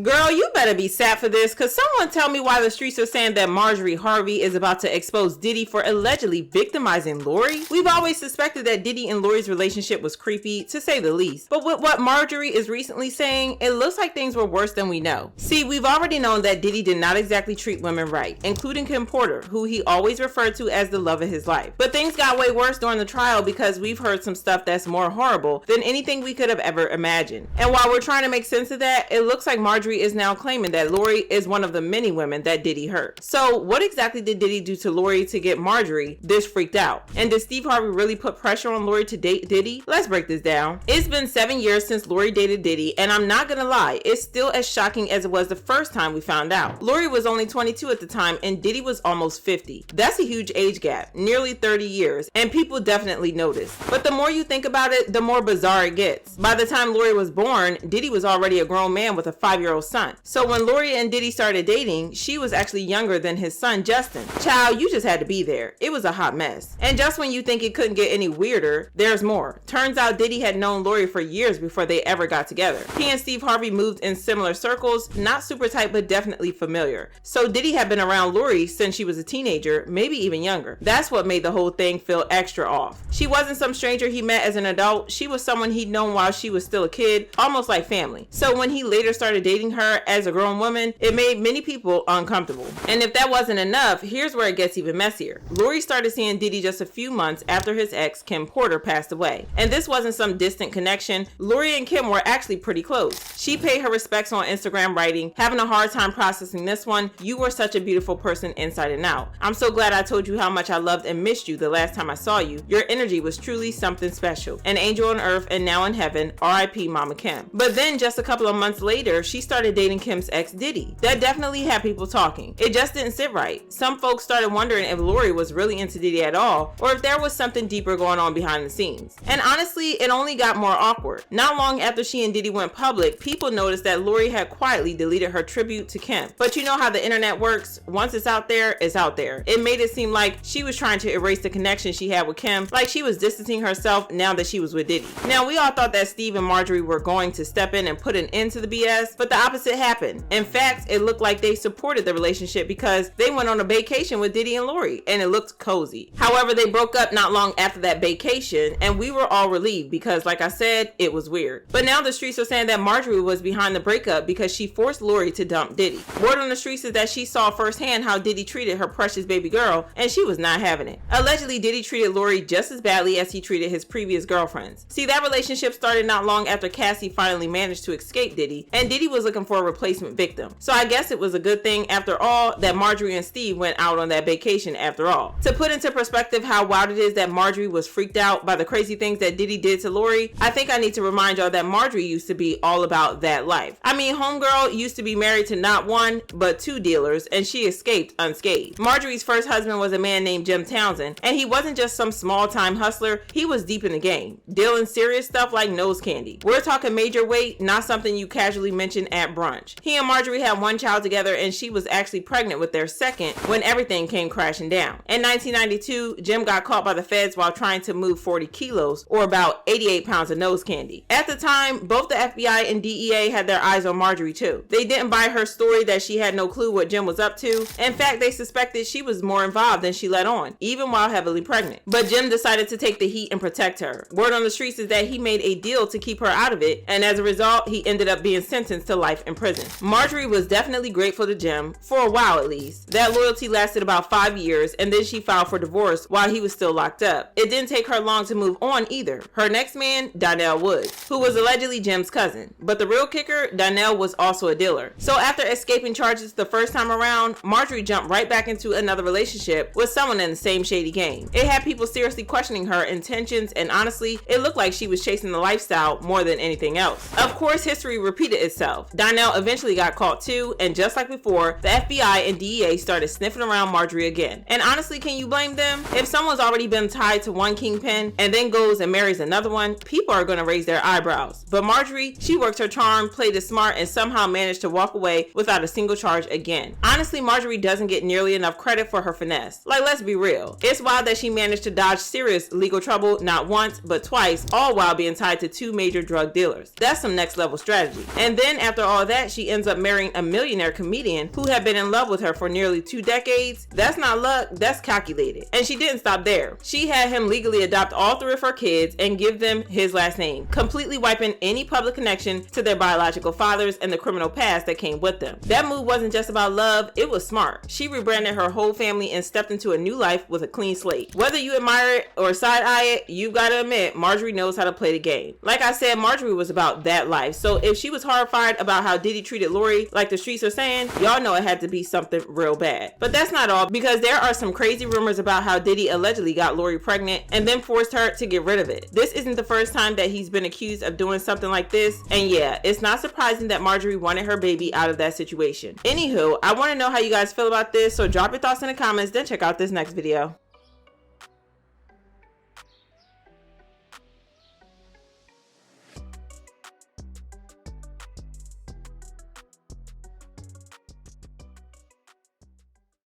Girl, you better be sad for this, cause someone tell me why the streets are saying that Marjorie Harvey is about to expose Diddy for allegedly victimizing Lori. We've always suspected that Diddy and Lori's relationship was creepy, to say the least. But with what Marjorie is recently saying, it looks like things were worse than we know. See, we've already known that Diddy did not exactly treat women right, including Kim Porter, who he always referred to as the love of his life. But things got way worse during the trial because we've heard some stuff that's more horrible than anything we could have ever imagined. And while we're trying to make sense of that, it looks like Marjorie is now claiming that Lori is one of the many women that Diddy hurt. So what exactly did Diddy do to Lori to get Marjorie this freaked out? And did Steve Harvey really put pressure on Lori to date Diddy? Let's break this down. It's been 7 years since Lori dated Diddy, and I'm not gonna lie, it's still as shocking as it was the first time we found out. Lori was only 22 at the time and Diddy was almost 50. That's a huge age gap, nearly 30 years, and people definitely noticed. But the more you think about it, the more bizarre it gets. By the time Lori was born, Diddy was already a grown man with a 5-year-old son. So when Lori and Diddy started dating, she was actually younger than his son, Justin. Child, you just had to be there. It was a hot mess. And just when you think it couldn't get any weirder, there's more. Turns out Diddy had known Lori for years before they ever got together. He and Steve Harvey moved in similar circles, not super tight, but definitely familiar. So Diddy had been around Lori since she was a teenager, maybe even younger. That's what made the whole thing feel extra off. She wasn't some stranger he met as an adult. She was someone he'd known while she was still a kid, almost like family. So when he later started dating her as a grown woman, it made many people uncomfortable. And if that wasn't enough, here's where it gets even messier. Lori started seeing Diddy just a few months after his ex, Kim Porter, passed away. And this wasn't some distant connection. Lori and Kim were actually pretty close. She paid her respects on Instagram, writing, "Having a hard time processing this one. You were such a beautiful person inside and out. I'm so glad I told you how much I loved and missed you the last time I saw you. Your energy was truly something special. An angel on earth and now in heaven. R.I.P. Mama Kim." But then just a couple of months later, she started dating Kim's ex, Diddy. That definitely had people talking. It just didn't sit right. Some folks started wondering if Lori was really into Diddy at all, or if there was something deeper going on behind the scenes. And honestly, it only got more awkward. Not long after she and Diddy went public, people noticed that Lori had quietly deleted her tribute to Kim. But you know how the internet works. Once it's out there, it's out there. It made it seem like she was trying to erase the connection she had with Kim, like she was distancing herself now that she was with Diddy. Now, we all thought that Steve and Marjorie were going to step in and put an end to the BS, but the opposite happened. In fact, it looked like they supported the relationship because they went on a vacation with Diddy and Lori, and it looked cozy. However, they broke up not long after that vacation, and we were all relieved because, like I said, it was weird. But now the streets are saying that Marjorie was behind the breakup because she forced Lori to dump Diddy. Word on the streets is that she saw firsthand how Diddy treated her precious baby girl, and she was not having it. Allegedly, Diddy treated Lori just as badly as he treated his previous girlfriends. See, that relationship started not long after Cassie finally managed to escape Diddy, and Diddy was looking for a replacement victim. So I guess it was a good thing after all that Marjorie and Steve went out on that vacation after all. To put into perspective how wild it is that Marjorie was freaked out by the crazy things that Diddy did to Lori, I think I need to remind y'all that Marjorie used to be all about that life. I mean, homegirl used to be married to not one, but 2 dealers, and she escaped unscathed. Marjorie's first husband was a man named Jim Townsend, and he wasn't just some small-time hustler, he was deep in the game, dealing serious stuff like nose candy. We're talking major weight, not something you casually mention at brunch. He and Marjorie had 1 child together, and she was actually pregnant with their second when everything came crashing down. In 1992, Jim got caught by the feds while trying to move 40 kilos, or about 88 pounds of nose candy. At the time, both the FBI and DEA had their eyes on Marjorie too. They didn't buy her story that she had no clue what Jim was up to. In fact, they suspected she was more involved than she let on, even while heavily pregnant. But Jim decided to take the heat and protect her. Word on the streets is that he made a deal to keep her out of it, and as a result, he ended up being sentenced to life in prison. Marjorie was definitely grateful to Jim, for a while at least. That loyalty lasted about 5 years, and then she filed for divorce while he was still locked up. It didn't take her long to move on either. Her next man, Donnell Woods, who was allegedly Jim's cousin. But the real kicker, Donnell was also a dealer. So after escaping charges the first time around, Marjorie jumped right back into another relationship with someone in the same shady game. It had people seriously questioning her intentions, and honestly, it looked like she was chasing the lifestyle more than anything else. Of course, history repeated itself. Donnell eventually got caught too, and just like before, the FBI and DEA started sniffing around Marjorie again. And honestly, can you blame them? If someone's already been tied to one kingpin and then goes and marries another one, people are going to raise their eyebrows. But Marjorie, she worked her charm, played it smart, and somehow managed to walk away without a single charge again. Honestly, Marjorie doesn't get nearly enough credit for her finesse. Like, let's be real. It's wild that she managed to dodge serious legal trouble not once, but twice, all while being tied to 2 major drug dealers. That's some next level strategy. And then after all that, she ends up marrying a millionaire comedian who had been in love with her for nearly 2 decades. That's not luck, that's calculated. And she didn't stop there. She had him legally adopt all 3 of her kids and give them his last name, completely wiping any public connection to their biological fathers and the criminal past that came with them. That move wasn't just about love, it was smart. She rebranded her whole family and stepped into a new life with a clean slate. Whether you admire it or side eye it, you gotta admit, Marjorie knows how to play the game. Like I said, Marjorie was about that life. So if she was horrified about how Diddy treated Lori, like the streets are saying, y'all know it had to be something real bad. But that's not all, because there are some crazy rumors about how Diddy allegedly got Lori pregnant and then forced her to get rid of it. This isn't the first time that he's been accused of doing something like this, and yeah, it's not surprising that Marjorie wanted her baby out of that situation. Anywho, I want to know how you guys feel about this, so drop your thoughts in the comments, then check out this next video.